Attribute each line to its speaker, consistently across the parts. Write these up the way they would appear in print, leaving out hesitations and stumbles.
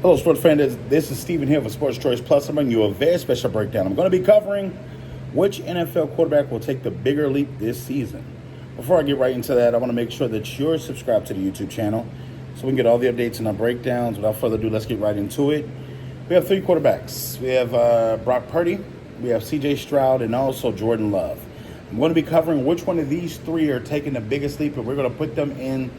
Speaker 1: Hello, sports fans. This is Stephen here for Sports Choice Plus. I'm bringing you a very special breakdown. I'm going to be covering which NFL quarterback will take the bigger leap this season. Before I get right into that, I want to make sure that you're subscribed to the YouTube channel so we can get all the updates and our breakdowns. Without further ado, let's get right into it. We have three quarterbacks. We have Brock Purdy, we have C.J.Stroud, and also Jordan Love. I'm going to be covering which one of these three are taking the biggest leap, and we're going to put them in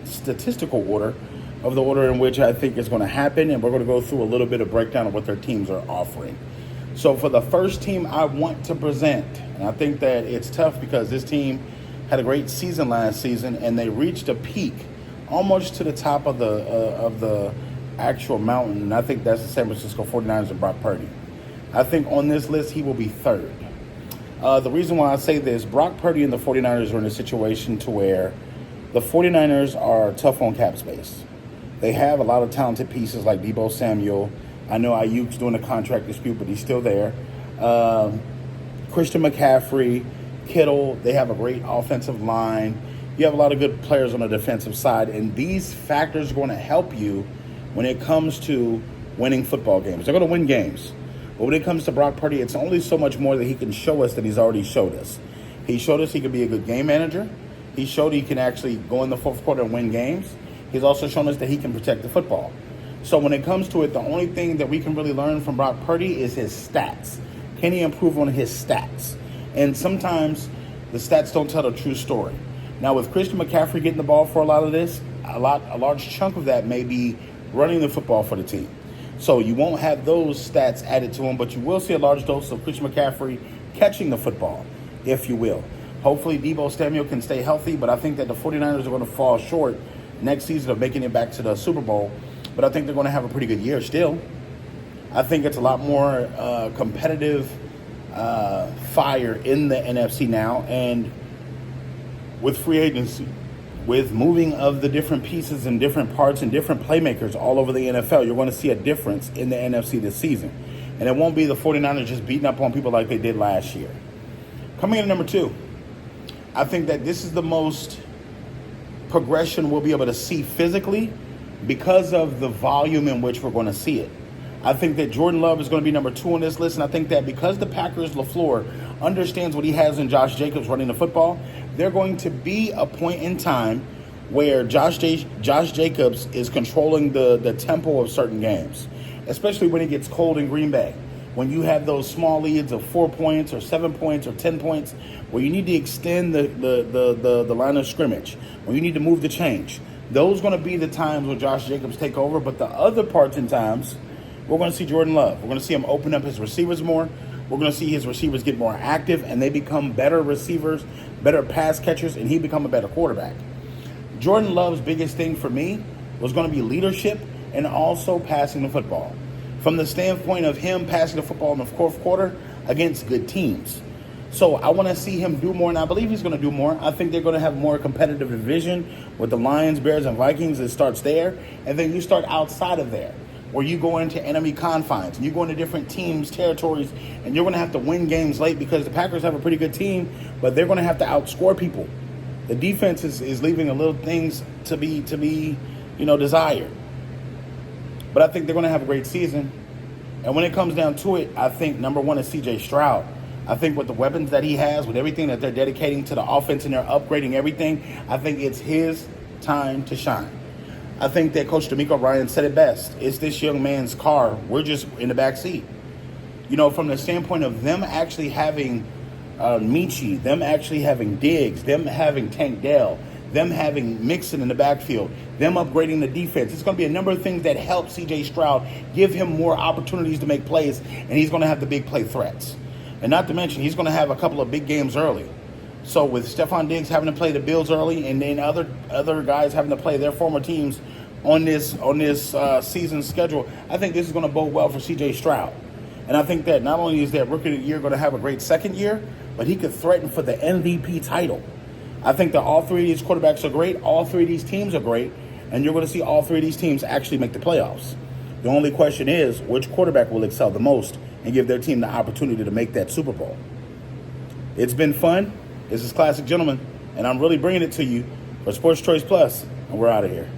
Speaker 1: statistical order of the order in which I think is going to happen, and we're going to go through a little bit of breakdown of what their teams are offering. So for the first team I want to present, and I think that it's tough because this team had a great season last season, and they reached a peak almost to the top of the actual mountain, and I think that's the San Francisco 49ers and Brock Purdy. I think on this list he will be third. The reason why I say this, Brock Purdy and the 49ers are in a situation to where the 49ers are tough on cap space. They have a lot of talented pieces like Deebo Samuel. I know Ayuk's doing a contract dispute, but he's still there. Christian McCaffrey, Kittle, they have a great offensive line. You have a lot of good players on the defensive side, and these factors are going to help you when it comes to winning football games. They're going to win games. But when it comes to Brock Purdy, it's only so much more that he can show us that he's already showed us. He showed us he can be a good game manager. He showed he can actually go in the fourth quarter and win games. He's also shown us that he can protect the football. So when it comes to it, the only thing that we can really learn from Brock Purdy is his stats. Can he improve on his stats? And sometimes the stats don't tell the true story. Now with Christian McCaffrey getting the ball for a lot of this, a large chunk of that may be running the football for the team. So you won't have those stats added to him, but you will see a large dose of Christian McCaffrey catching the football, if you will. Hopefully Deebo Samuel can stay healthy, but I think that the 49ers are going to fall short next season of making it back to the Super Bowl. But I think they're going to have a pretty good year still. I think it's a lot more competitive fire in the NFC now. And with free agency, with moving of the different pieces and different parts and different playmakers all over the NFL, you're going to see a difference in the NFC this season. And it won't be the 49ers just beating up on people like they did last year. Coming in at number 2, I think that this is the most progression we'll be able to see physically because of the volume in which we're going to see it. I think that Jordan Love is going to be number 2 on this list, and I think that because the Packers' LaFleur understands what he has in Josh Jacobs running the football, they're going to be a point in time where Josh Jacobs is controlling the tempo of certain games, especially when it gets cold in Green Bay. When you have those small leads of 4 points or 7 points or 10 points, where you need to extend the line of scrimmage, when you need to move the change, those are going to be the times where Josh Jacobs take over. But the other parts and times, we're going to see Jordan Love. We're going to see him open up his receivers more. We're going to see his receivers get more active, and they become better receivers, better pass catchers, and he become a better quarterback. Jordan Love's biggest thing for me was going to be leadership and also passing the football. From the standpoint of him passing the football in the fourth quarter against good teams. So I want to see him do more, and I believe he's going to do more. I think they're going to have more competitive division with the Lions, Bears, and Vikings. It starts there, and then you start outside of there, where you go into enemy confines, and you go into different teams' territories, and you're going to have to win games late because the Packers have a pretty good team, but they're going to have to outscore people. The defense is leaving a little things to be desired. But I think they're going to have a great season. And when it comes down to it, I think number 1 is C.J.Stroud. I think with the weapons that he has, with everything that they're dedicating to the offense and they're upgrading everything, I think it's his time to shine. I think that Coach D'Amico Ryan said it best. It's this young man's car. We're just in the back seat. From the standpoint of them actually having Michi, them actually having Diggs, them having Tank Dell, them having Mixon in the backfield, them upgrading the defense. It's going to be a number of things that help C.J. Stroud, give him more opportunities to make plays, and he's going to have the big play threats. And not to mention, he's going to have a couple of big games early. So with Stephon Diggs having to play the Bills early, and then other guys having to play their former teams on this season schedule, I think this is going to bode well for C.J. Stroud. And I think that not only is that Rookie of the Year going to have a great second year, but he could threaten for the MVP title. I think that all 3 of these quarterbacks are great. All 3 of these teams are great. And you're going to see all 3 of these teams actually make the playoffs. The only question is, which quarterback will excel the most and give their team the opportunity to make that Super Bowl? It's been fun. This is Classic Gentleman, and I'm really bringing it to you for Sports Choice Plus, and we're out of here.